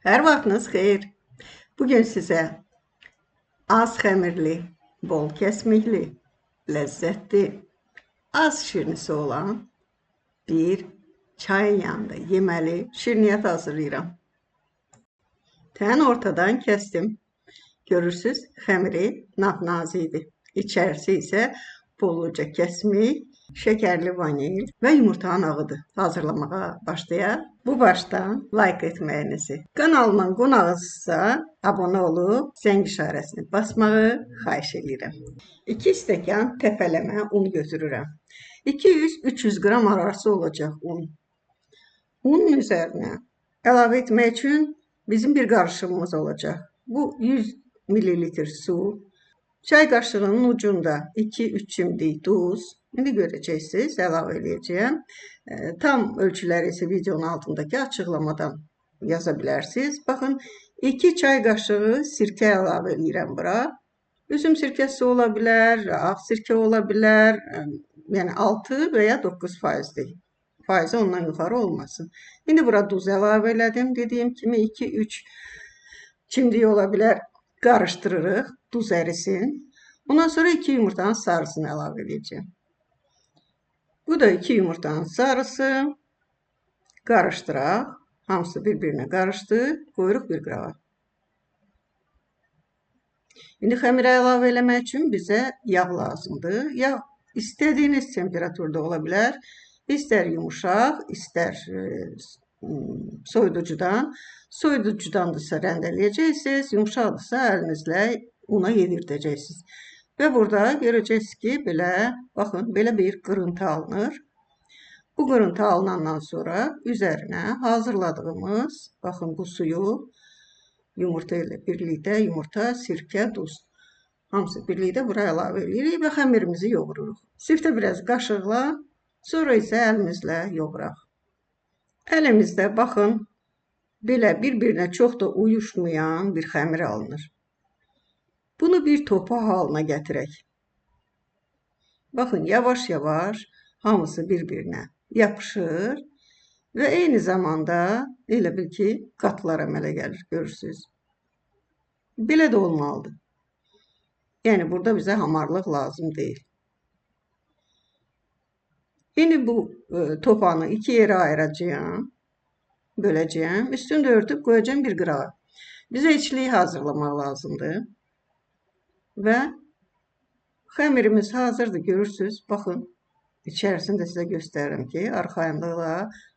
Hər vaxtınız xeyir. Bugün sizə az xəmirli, bol kəsmikli, ləzzətli, az şirnisi olan bir çayın yanında yeməli şirniyyat hazırlayıram. Təni ortadan kəsdim. Görürsünüz, xəmiri napnazıdır. İçərisi isə bolluca kəsmik, şəkərli vanil və yumurtanın ağıdır. Hazırlamağa başlayaq. Bu başdan like etməyinizi, kanalımın qonağısınızsa abunə olub zəng işarəsini basmağı xahiş edirəm. 2 stəkan təpələmə un götürürəm. 200-300 qram arası olacaq un. Unun üzərinə əlavə etmək üçün bizim bir qarışımımız olacaq. Bu 100 ml su, çay qaşığının ucunda 2-3 çimdik duz. İndi görəcəksiniz, əlavə edəcəyəm. Tam ölçüləri isə videonun altındakı açıqlamadan yaza bilərsiniz. Baxın, 2 çay qaşığı sirkə əlavə edirəm bura. Üzüm sirkəsi ola bilər, ağ sirkə ola bilər. Yəni 6 və ya 9%dir. Faizi ondan yuxarı olmasın. İndi bura duz əlavə elədim. Dediyim kimi 2-3 çimdik ola bilər. Qarışdırırıq, duz ərisin. Ondan sonra 2 yumurtanın sarısını əlavə edəcəm. Bu da 2 yumurtanın sarısı. Qarışdıraq. Hamısı bir-birinə qarışdı. Qoyuruq bir qırağa. İndi xəmirə əlavə eləmək üçün bizə yağ lazımdır. Yağ istədiyiniz temperaturda ola bilər. İstər yumuşaq, istər soyuducudan. Soyuducudandırsa rəndələyəcəksiniz, yumuşaqdırsa əlinizlə una yedirdəcəksiniz. Və burada görəcəksiniz ki, belə, baxın, belə bir qırıntı alınır. Bu qırıntı alınandan sonra üzərinə hazırladığımız, baxın, bu suyu yumurta ilə birlikdə, yumurta, sirkə, duz, hamısı birlikdə bura əlavə edirik və xəmirimizi yoğururuq. Siftə biraz qaşıqla, sonra isə əlimizlə yoğuraq. Əlimizdə, baxın, belə bir-birinə çox da uyuşmayan bir xəmir alınır. Bunu bir topa halına gətirək. Baxın, yavaş-yavaş hamısı bir-birinə yapışır və eyni zamanda elə bil ki, qatlar əmələ gəlir, görürsünüz. Belə də olmalıdır. Yəni, burada bizə hamarlıq lazım deyil. İndi bu topanı 2 yerə ayıracağım, böləcəyim, üstünü örtüb qoyacağım bir qırağa. Bizə içliyi hazırlamaq lazımdır. Və xəmirimiz hazırdır, görürsünüz. Baxın, içərisini də sizə göstərirəm ki, arxayınlıqla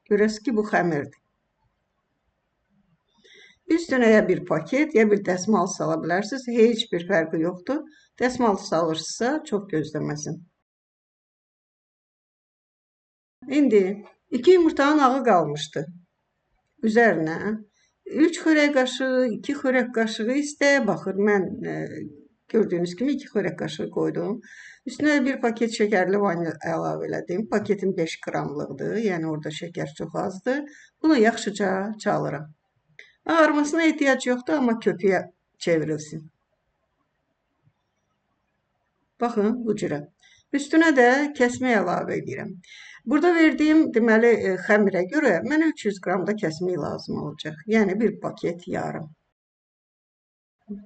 görəsiniz ki, bu xəmirdir. Üstünə ya bir paket, ya bir dəsmal sala bilərsiniz. Heç bir fərqi yoxdur. Dəsmal salırsınızsa, çox gözləməsin. İndi 2 yumurtanın ağı qalmışdı. Üzərinə 3 xörək qaşığı, 2 xörək qaşığı istəyə baxır. Mən gördüyünüz kimi 2 xörək qaşığı qoydum. Üstünə bir paket şəkərli vanil əlavə elədim. Paketim 5 qramlıqdır, yəni orada şəkər çox azdır. Bunu yaxşıca çalıram. Ağarmasına ehtiyac yoxdur, amma köpüyə çevrilsin. Baxın, bu cürə. Üstünə də kəsmək əlavə edirəm. Burada verdiyim, deməli, xəmirə görə mənə 300 qram da kəsmək lazım olacaq. Yəni, bir paket yarım.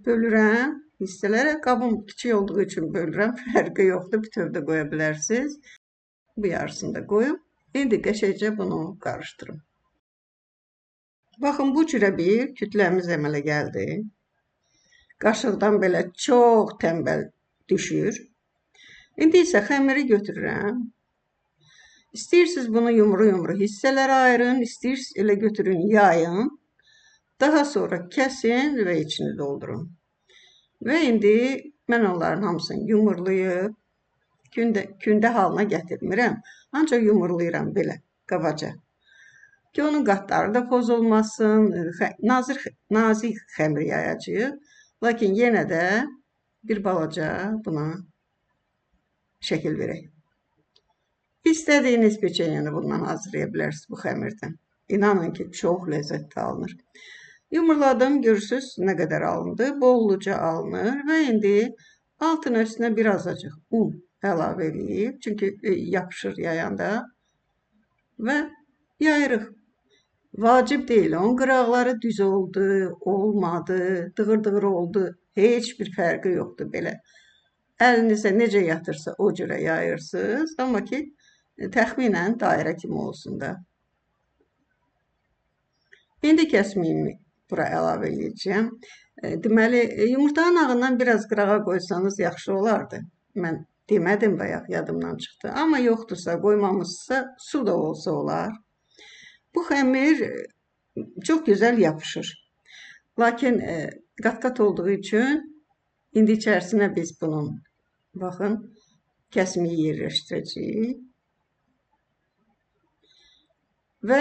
Bölürəm hissələrə. Qabım kiçik olduğu üçün bölürəm. Fərqi yoxdur, bütövdə qoya bilərsiniz. Bu yarısını da qoyum. İndi qəşəcə bunu qarışdırım. Baxın, bu cürə bir kütləmiz əmələ gəldi. Qaşıqdan belə çox tənbəl düşür. İndi isə xəmiri götürürəm. İstəyirsiniz bunu yumru-yumru hissələrə ayırın, istəyirsiniz elə götürün, yayın. Daha sonra kəsin və içini doldurun. Və indi mən onların hamısını yumurlayıb, kündə halına gətirmirəm. Ancaq yumurlayıram belə, qabaca. Ki, onun qatları da pozulmasın, nazik xəmir yayacaq. Lakin yenə də bir balaca buna şəkil verək. İstədiyiniz peçenyəni bundan hazırlaya bilərsiniz bu xəmirdən. İnanın ki, çox ləzzətli alınır. Yumurladım, görürsünüz nə qədər alındı. Bolluca alınır və indi altına üstünə bir azacıq un əlavə edib, çünki yapışır yayanda və yayırıq. Vacib deyil. Onun qıraqları düz oldu, olmadı, dığır-dığır oldu. Heç bir fərqi yoxdur belə. Əlinizə necə yatırsa o cürə yayırsınız. Amma ki, təxminən dairə kimi olsun da. İndi kəsmiyimi bura əlavə edəcəyəm. Deməli, yumurtanın ağından biraz qırağa qoysanız yaxşı olardı. Mən demədim bayaq, yadımdan çıxdı. Amma yoxdursa, qoymamızsa, su da olsa olar. Bu xəmir çox gözəl yapışır. Lakin qat-qat olduğu üçün indi içərisinə biz bunun, baxın, kəsmiyi yerləşdirəcəyik. Və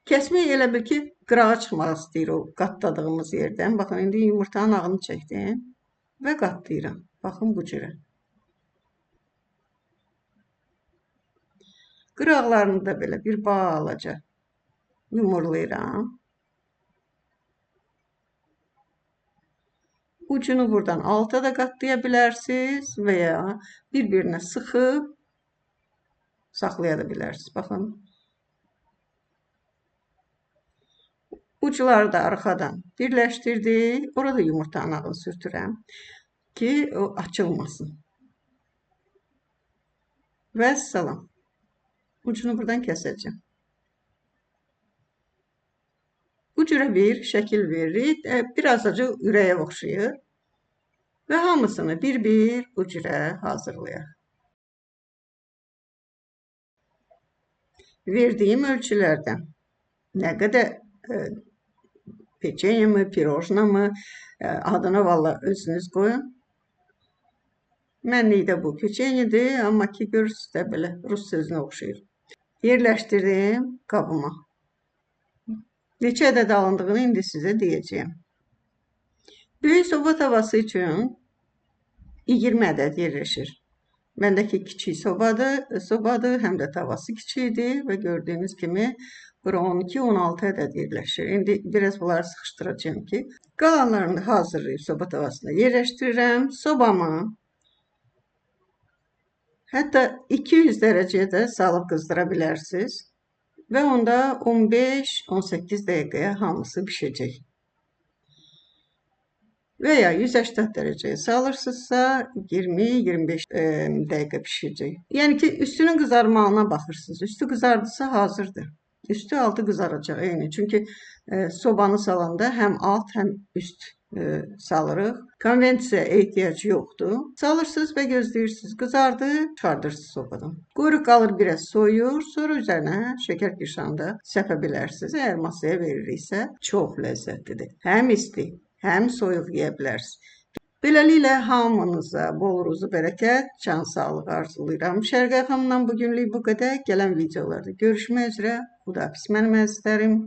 kəsmək elə bil ki, qırağa çıxmaq istəyir o qatladığımız yerdən. Baxın, indi yumurtanın ağını çəkdim və qatlayıram. Baxın, bu cürə. Qıraqlarını da belə bir balaca yumurlayıram. Ucunu buradan alta da qatlaya bilərsiniz və ya bir-birinə sıxıb saxlaya da bilərsiniz. Baxın. Ucları da arxadan birləşdirdik. Orada yumurtanın ağını sürtürəm ki, o açılmasın. Və salam. Ucunu buradan kəsəcəm. Bu cürə bir şəkil veririk. Biraz ürəyə oxşayır. Və hamısını bir-bir bu cürə hazırlayaq. Verdiyim ölçülərdən nə qədər peçenya mı, pirojna mı, adına valla özünüz qoyun. Mənlikdə bu peçenyadır, amma ki görürsünüz də belə rus sözünə oxşayır. Yerləşdirdim qabıma. Neçə ədəd alındığını indi sizə deyəcəyim. Böyük soba tavası üçün 20 ədəd yerləşir. Məndəki kiçik sobadır, həm də tavası kiçikdir və gördüyünüz kimi bura 12-16 ədəd yerləşir. İndi biraz bunları sıxışdıracağım ki, qalanlarını hazırlayıb soba tavasına yerləşdirirəm. Sobamı hətta 200 dərəcəyə də salıb qızdıra bilərsiniz. Və onda 15-18 dəqiqəyə hamısı pişəcək. Və ya 180 dərəcəyə salırsınızsa 20-25 dəqiqə pişəcək. Yəni ki, üstünün qızarmağına baxırsınız. Üstü qızardısa hazırdır. Üstü altı qızaracaq eyni. Çünki sobanı salanda həm alt, həm üst salırıq. Konvensiya ehtiyac yoxdur. Salırsınız və gözləyirsiniz. Qızardı, çıxardırsınız sobadan. Quyruq qalır biraz soyur, sonra üzərinə şəkər kirşanda səpə bilərsiniz. Əgər masaya veririksə, çox ləzzətlidir. Həm isti, həm soyuq yeyə bilərsiniz. Beləliklə, hamınıza bol ruzu bərəkət, can sağlığı arzulayıram. Şərqi Xanımdan bugünlük bu qədər. Gələn videolarda görüşmək üzrə. Xudahafiz, mənim əzizlərim.